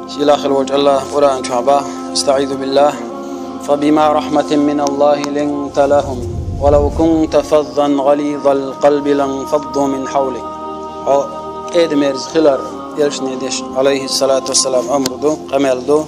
سيلا خلوج الله ولا أنشعبه استعيذ بالله فبما رحمة من الله لنت لهم ولو كنت فظا غليظ القلب لانفضوا من حولك. إدميرز خلر يلشني ديش عليه الصلاة والسلام أمردو قمالدو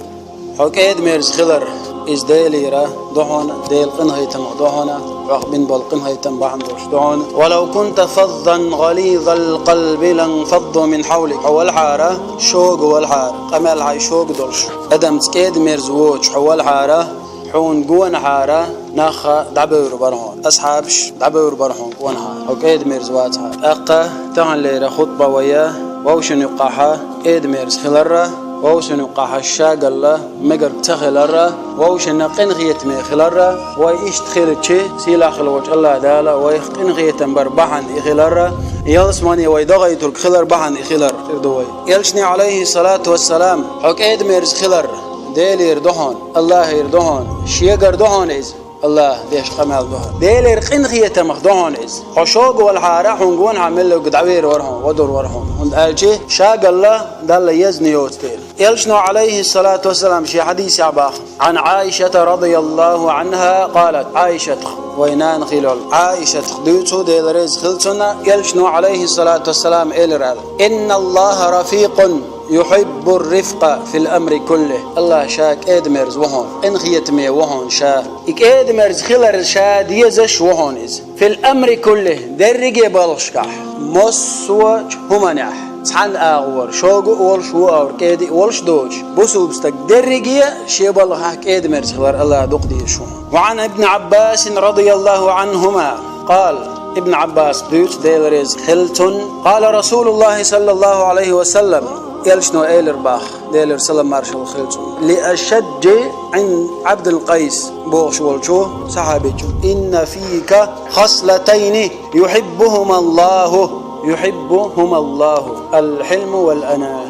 إدميرز خلر إز ديليرا دهون ديل قنهيتم دهونا رغبين بالقنهيتم بعندوش دهون ولو كنت فظا غليظ القلب لانفضوا من حولك. أول حارة شوق والحارة قمال هاي شوق دولش أدم إدميرز ووش أول حارة حون جوان حارة ناخا دعبور برهون أصحابش دعبور برهون ونها إدميرز واتها أقا تهن ليرا خطبة وياه ووشن يقاحا إدميرز خلرة ووشن يقاحا الشاقلة مقر تخلرة ووشن قنغيت مي خلرة ويشت خيرتشي سيلا خلوج الله دالا ويقنغيت بربحن إخلرة يلسماني ويدغيت الخلر بحن إخلر إردوي يلشني عليه الصلاة والسلام إدميرز خلر ديل يردهون الله يردهون شيقر دهون إز الله ديش قمال دهون ديل يرقنخية مخدهون إز خشوق والحارة حنقون عمل له قدعوير ورهون ودور ورهون وند ألجي شاق الله دل يزني يوتيل يلشنو عليه الصلاة والسلام شي حديث عباخ عن عائشة رضي الله عنها قالت عائشة وينان خلال عائشة خدوتو ديل ريز خلتنا يلشنو عليه الصلاة والسلام إلرال إن الله رفيق يحب الرفق في الأمر كله. الله شاك إدمرز وهون إنخيت مي وهون شا إك إدمرز خلر شا ديزش وهون إز في الأمر كله درجة بالشكح مصوج همنح سحن أغور شوق أول شو أور كيدي أولش دوج بسوب استك درجة شيء بالله حك إدمرز خلر الله دقدي شو. وعن ابن عباس رضي الله عنهما قال ابن عباس دوت ديلرز خلتن قال رسول الله صلى الله عليه وسلم يلشنو إيلر باخ ديلر سلام مارشال خلتن لأشج عند عبد القيس بوش والشو صحابيجو إن فيك خصلتين يحبهما الله الحلم والأناة.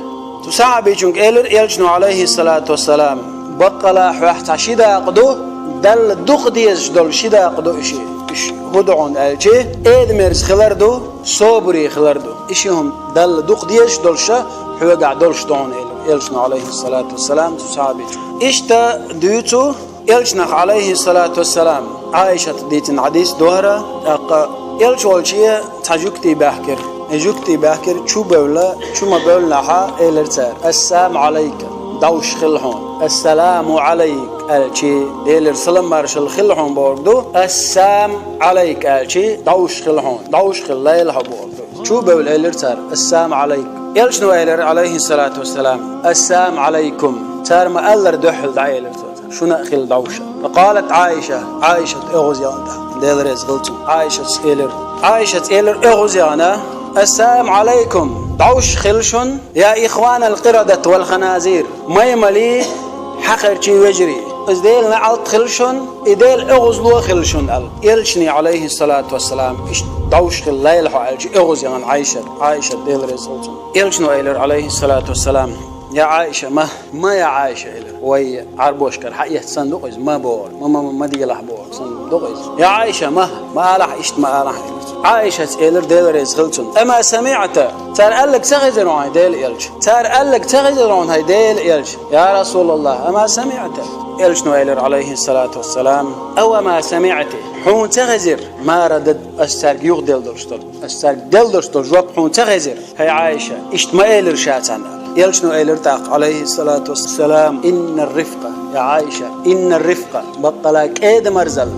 صحابيجو إيلر يلشنو عليه الصلاة والسلام بقلا حوحت شدا قدو دل دقديش دل شدا قدو إشي هدعون ألشي إدمرز خلردو صبري خلردو إشيهم دل دقديش دلشة حوقع دولش دون يلشنا عليه الصلاة والسلام صحابي إشتا ديوتو يلشنا عليه الصلاة والسلام عائشة ديتن عديس دوهرة يلش والشيء تجوكتي باكر شو بولا شو ما بولا حا إلرتار السلام عليك دوش خلهم السلام عليك الشي ديلر سلام مارشال خلهم بوردو السلام عليك الشي دوش خلهم دوش خليل هبوردو شو بولا إلرتار السلام عليك يلشنو إلر عليه الصلاة والسلام السلام عليكم تار ما ألر دحل دعيلر شو نأخل دوشة. فقالت عائشة إغوزيانا ديلر يزغلتم عائشة إلر إغوزيانا السلام عليكم دوش خلشن يا إخوان القردة والخنازير ما يملي حقر شي وجري إزديل نعلت خلشن إديل إغزلو خلشن يلشني عليه الصلاة والسلام إش دوش خل لا يلحق إغزيان عائشة ديل رزقتم يلشنو إلر عليه الصلاة والسلام يا عائشة ما يا عائشة إلر وي عربوشكر حقيقة صندوق إز ما بور ما دي لح بور صندوق إز يا عائشة ما لح إشت ما لح عائشة إلر ديل رزقتم أما سمعت تار قالك تغزرون هاي ديل إلش هاي ديل إلش يا رسول الله أما سمعت إلشنو إلر عليه الصلاة والسلام أو ما سمعته حون تغزر ما ردد أسترق يغدل درشتل جواب حون تغزر هاي عائشة إشت ما إلر شاتنا يلشنو إلر تاق عليه الصلاة والسلام إن الرفقة يا عائشة إن الرفقة بطلك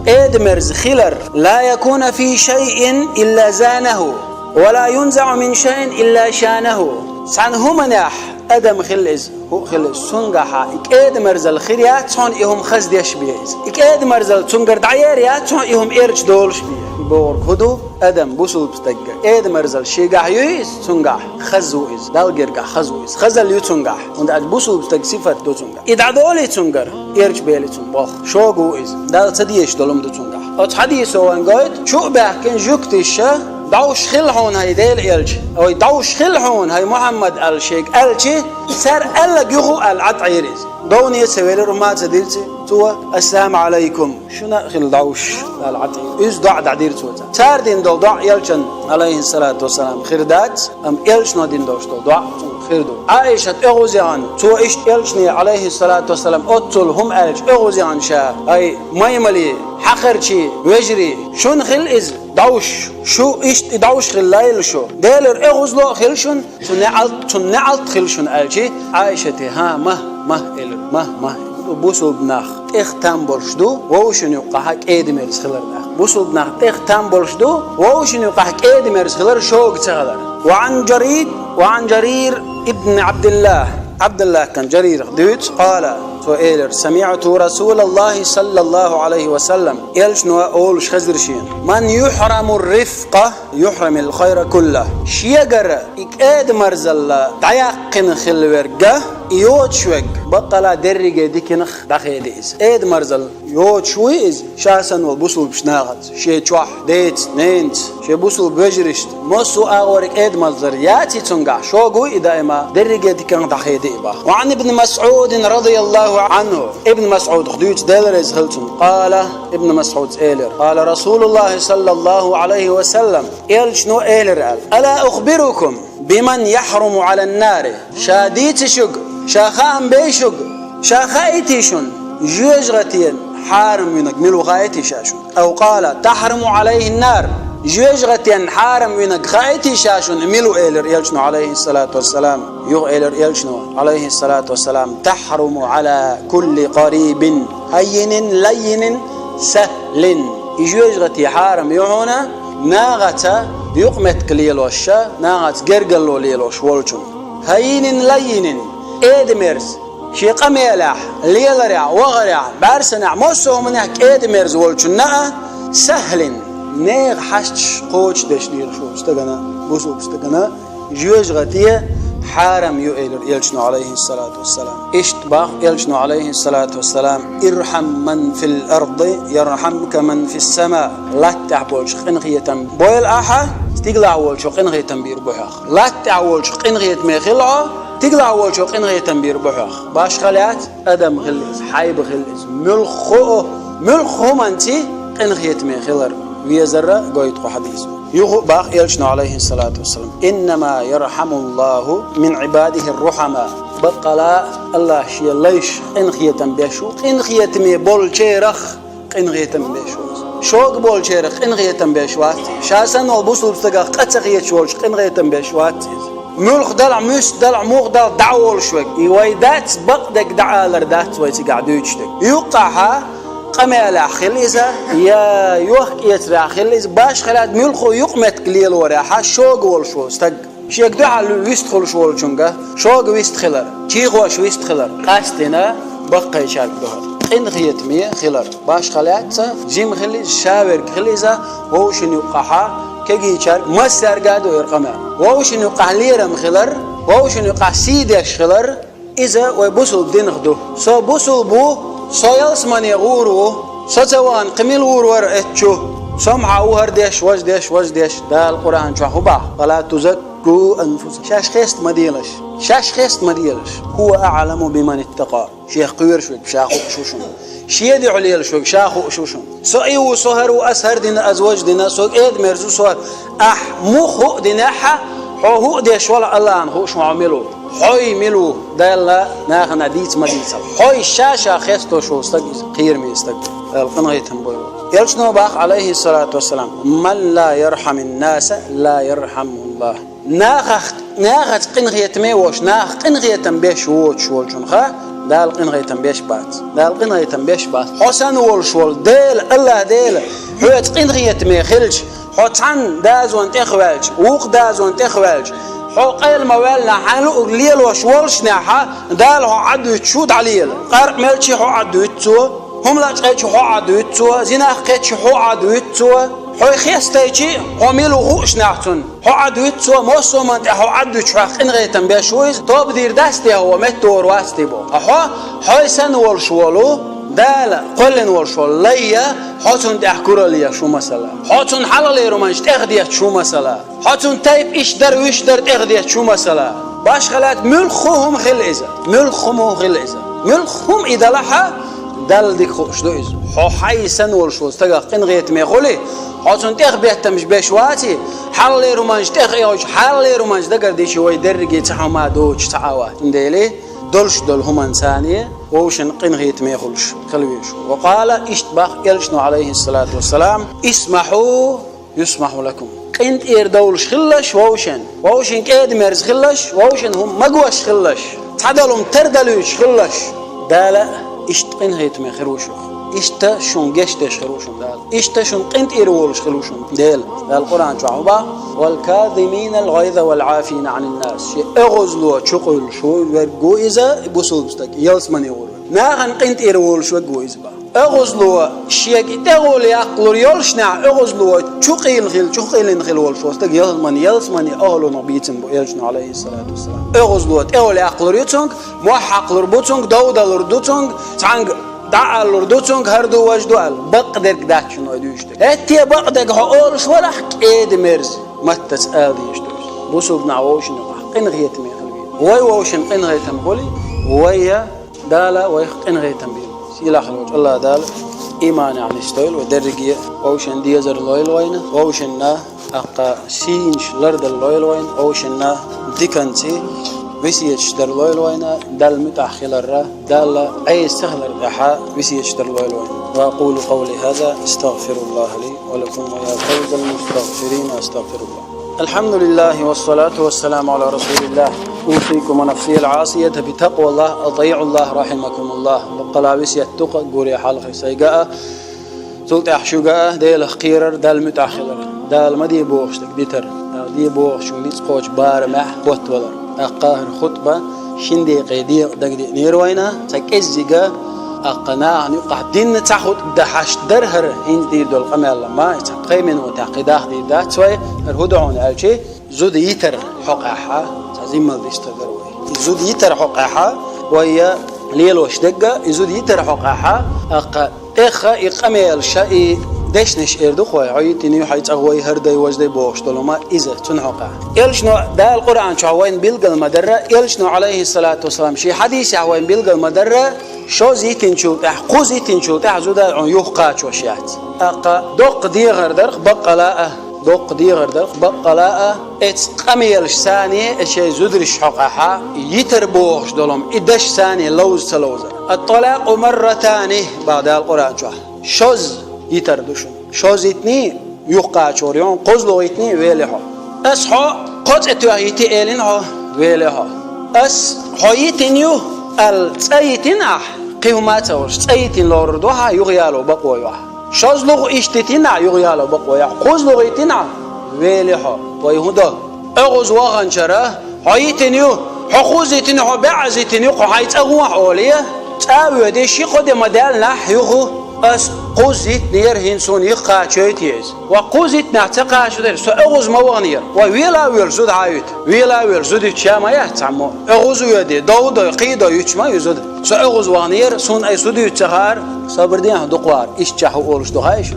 إدمرز خلر لا يكون في شيء إلا زانه ولا ينزع من شيء إلا شانه سعنه مناح أدم خلز هو خلز سنجحا إدمرز الخيريات صون إهم خزد يشبيز إدمرز السنجر دعيريات صون إهم إرج دولش بيه بور خدو أدم بوسل بستجع إدمرز الشيجح يويس سنجح خزويز دالجرجح خزويز خزل يتسنجح وند أد بوسل بستج صفة دو سنجح إدعدولي تسنجر إرج بيلي تسنبخ شوجويز دال تديش دولم دو سنجح أت حديث وان قايد شو بحكن جوكتيشة دعوش خلحون هاي ديل إلج أو دعوش خلحون هاي محمد الشيخ ألشي سر ألا جهو العطعيرز دوني سويل رمات زديرتي توا السلام عليكم شنا خل دعوش العطعير إز دع دعير توتا سر دين دو دع يلشن عليه الصلاة والسلام خردات أم يلش ندين دوش دع خردو عائشة أغوزيان تو إيش يلشني عليه الصلاة والسلام أطل هم ألج أغوزيان شا أي ما يملي حقرشي وجري شون خل إز دعوش شو إيش دعوش خل لايل شو ديلر أغوزلو خلشون تنعلت خلشون ألجي عائشة ها ما بوسل بناخ اختام برشدو ووشن يقحك إيدميرس خلرنا بوسل بناخ اختام برشدو ووشن يقحك إيدميرس خلر شوق تغلر وعن جرير ابن عبد الله كان جرير دوت قال سؤال سمعت رسول الله صلى الله عليه وسلم يلشنو أولش خزرشين من يحرم الرفقة يحرم الخير كله شيجر إكاد مرزلا تعيقن خلورجة يوتشوك بطلع درجة ديكنخ دخيديز إد مرزل يوتشويز شاسن والبوسل بشناغت شيء شوح ديت نينت شيء بوسل بجرشت مصو أورك إد مرزل ياتي تنقع شوقوي دائما درجة ديكن دخيديبا وعن ابن مسعود رضي الله عنه ابن مسعود خديت دلرز هلتون قال ابن مسعود إيلر قال رسول الله صلى الله عليه وسلم شنو إيلر قال ألا أخبركم بمن يحرم على النار شاديت شق شاخان بيشق شاخايتيشون جوجغتين حارم ينقمل غايتي شاشون أو قال تحرم عليه النار جوجغتين حارم ينقخايتي شاشون ملو إيلر يلشنو عليه الصلاة والسلام يغ إيلر يلشنو عليه الصلاة والسلام تحرم على كل قريب هين لين سهل جوجغتي حارم يعونا ناغتا يقمت كليلوش ناغت جرجلو ليلوش ولشون هين لين إدميرز شي قميلح ليلرع وغرع بارسنع موسو منك إدميرز ولشنا سهل نيغ حشتش قوش دشنير شو استغنا بوسو استغنا جوجغتيه حارم يؤيلر يلشنو عليه الصلاة والسلام اشتباخ يلشنو عليه الصلاة والسلام ارحم من في الأرض يرحمك من في السماء لا تعبولش قنغية بويل أحا تقلع ولشو قنغية بير بحاخ لا تعولش قنغية ميخلعو تقلع ولشو قنغية بير بحاخ باش خلات أدم غلز حيب غلز ملخو منتي قنغية ميخلر ويزر قويتقو حديث يغو باق يلشنو عليه الصلاة والسلام إنما يرحم الله من عباده الرحماء بقلا الله شيء ليش إنخية بيشو إنخية مي بول شيرخ إنخية بيشو شوق بول شيرخ إنخية بيشوات شاسن والبوصل بستقى قتخية شولش إنخية بيشوات ملخ دلع مش دلع موغ دلع دعول شوك يويدات بقدك دعالر دات ويتي قاعدو يجتك يوقعها قميلة خليزة يا يوخ يترع خليز باش خلاد ملخو يقمت قليل وراحة شوق والشو استق شيك دعال ويستخل شو الشنقة شوق ويستخلر تيغوش ويستخلر قاستنا بقى يشارك دهر إنغيت مية خلر باش خلاد جيم خليز شاور خليزة ووشن يوقعها كي يشارك مسار قادو يرقمها ووشن يوقع ليرم خلر ووشن يوقع سيدش خلر إذا ويبوصل دينغدو سو بوصل بو سويلس من يغورو ستوان قميل ور اتشو سمع وهردش وجدش ده القرآن شو خبا ولا تزكوا أنفسكم شاش خيست مديلش هو أعلم بمن اتقى شيخ قوير شوك شاخو شوشون شيدي عليل شوك شاخو شوشون سئيو سهر وأسهر دينا أزواج دينا سوك إيد مرزو سهر مخو ديناحا هو ديش ولا الله أنه شو عملوا حي ملو دالا ناخنا ديت مديت حي شاشة خيستو شو استقيس خير مي استقيس القناة تنبوي يلشنو باخ عليه الصلاة والسلام من لا يرحم الناس لا يرحمه الله ناخت قنغية ميوش ناخ قنغية بيش ووش والشنخا دال قنغية بيش بات حسن والشول ديل الله ديل حوت قنغية مي خلج حوتان دازون تخوالج ووق دازون تخوالج حو قيل موالنا حالو ليل وشولش ناحا دال هو عدو يتشود عليل قارق ملشي هو عدو يتسو هم لا تقيتش هو عدو يتسو زيناخ قيتش هو عدو يتسو هو خيستيتشي هو ميلو غوش ناحتون هو عدو يتسو موسو من هو عدو يتشواق إنغيتن بيشويز طوب دير داستي هو متور واستي بو هو سن والشولو دال قلن ورشول ليا حاتون تحكور ليا شو مسألة حاتون حلال رومانش تأخذيت شو مسألة حاتون تايب إيش در وإيش در تأخذيت شو مسألة باش خلات ملخهم خل إذا ملخهم خل إذا ملخهم إذا لحا دال ديك خوش دو إذا حو حيسن ورشول تجا قنغيت ميخولي حاتون تأخذيت مش بشواتي حلال رومانش تأخذيت حلال رومانش دقر دي شوي درجة تحمادوش تعاوات إنديلي دولش دول هم إنسانية ووشن قنغيت ما يخلش خلويش وقال اشتباخ يلشنو عليه الصلاة والسلام اسمحوا يسمح لكم قنت إير دولش خلش ووشن كيد مرز خلش ووشن هم مقوش خلش تعدلهم تردلوش خلش دالا اشت قنغيت ما خروشو اشتا شون جشتش خروشون دال اشتا شون قنت إير ولش خلوشون دال القرآن شعوبا والكاظمين الغيظ والعافين عن الناس شيء اغزلوا شقول شو ورجو إذا بوصل بستك يلسمن يقول ناخن قنت إير ولش وجو إذا اغزلوا شيء تقول يقول يلش نع اغزلوا شقيل خل ولش بستك يلسمن أهل نبيتن يلشنا عليه الصلاة والسلام اغزلوا تقول يقول يتونك موحق لربوتونك داود لردوتونك تعنق دع لردوتونك هردو وجدوال بقدر كداك شنو يدوشتك هتي بقدر هقولش ولا حكيد مرز ما تسأل يشتوش بوسوب نعوشن قنغيت مي خلبي وي ووشن قنغيت مقولي ويا دالا وي قنغيت مي سيلا خلوج الله دال إيمان يعني ستويل ودرجية ووشن ديزر لويل وين ووشن أقا سينش لرد اللويل وين ووشن ديكنتي ويسيش در لويل وين دال متأخل الرا دال أي استخل الرحاء ويسيش در لويل وين وأقول قولي هذا استغفر الله لي ولكم ويا فوز المستغفرين أستغفر الله الحمد لله والصلاة والسلام على رسول الله أوصيكم ونفسي العاصية بتقوى الله أطيعوا الله رحمكم الله بقلا ويسي التقى قولي حالك سيقاء سلط أحشوقاء ديل خيرر دال متأخل دال ما دي بوخش تكبيتر دي بوخش ونيس قوش بارمح قوت ولر أقاهر خطبة شندي قيدي دقدي نيروينا تكزيجا أقناع نقع دين تاخد دحش درهر هند دير دول قمال ما يتقي من وتعقيداه دي دات شوي الهدعون ألشي زود يتر حقها تعزيم الاستدروي زود يتر حقها ويا ليلوش دقة زود يتر حقها إخا إقامل شيء دشنش إردو خوي عيتني حيت أغوي هردي وجدي بوش طالما إذا تنحقه يلشنو ده القرآن شعوين بيلقى المدرة يلشنو عليه الصلاة والسلام شيء حديث شعوين بيلقى المدرة شو زيتين شو تحقو زيتين شو تحزودا عن يوقات وشيات أقا دوق دي غردر بقلاء دوق دي غردر بقلاء اتقميلش ثانية شيء زدرش حقها يتربوش دولم إدش ثانية لوز تلوزر الطلاق مرتان بعد القرآن شوز يتردوشون شوزيتني يوقع شوريون قزلو يتني ويلها أصحى قد اتوهيتي إلينها ويلها أس حيتنيو التأيتنا قيمات ورش تأيتن لوردوها يغيالو بقويها شوزلو اشتتنا يغيالو بقويها قزلو يتنا ويلها ويهودا أغز وغنشرة حيتنيو حقوزيتنيو بعزيتنيو حيت أغوح أوليه تأوي دي شي قد مدالنا يغو أس قوزيت نير هنسون يقع شويتيز وقوزيت نعتقع شدير سو أغوز موغنير وويلا ويرزود عايت ويلا ويرزود يتشاما يحتعمو أغوز يدي داود قيدا يتشما يزود سو أغوز وغنير سون أي سود يتشهار صبردين دقوار إشتحو أولش دقايش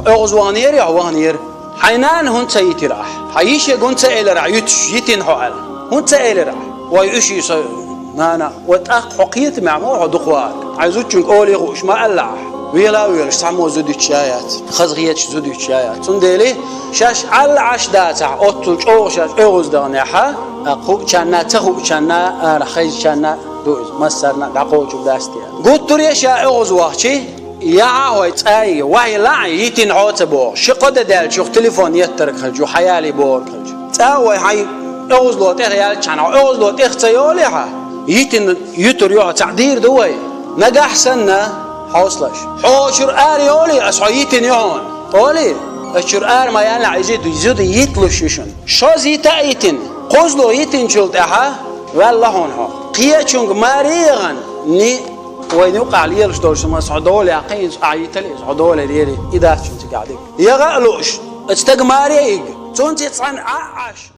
أغوز وغنير يا وغنير حينان هون تيتي راح حيش يقون تأيل راح يتن حقل هون تأيل راح ويؤشي نانا وتأخ حقيت معموه دقوار عايزوت شنك أولي غوش ما ألح ويلا ويلش تعمو زودي شايات خزغيتش زودي شايات سندلي شاش على عش داتع أطلج أو شاش أغز دانيحة أقو كنا تخو كنا رخيز كنا دوز مسرنا دقوج بداستيا قلت تري شا أغز وقتي يا عويت أي وهي لا يتين عتبو شقد دال شو تليفون يترك خلجو حيالي بور خلجو تاوي هاي أغز لو تخيال كنا أغز لو تختيالها يتين يتريو تعدير دوي نجح سنة حوصلش حوشر آري أولي أصعيتني هون أولي الشر آر ما ينلع يزيد يتلوششون شو زيت أيتن قزلو يتن شلت أها والله هون ها قياتشونج ماريغن ني وين يوقع لي الشدول ما صعدول يقين عيتلي صعدول ديري إذا شنت قاعدين يغلوش استجماريج تونتي تصنع عاش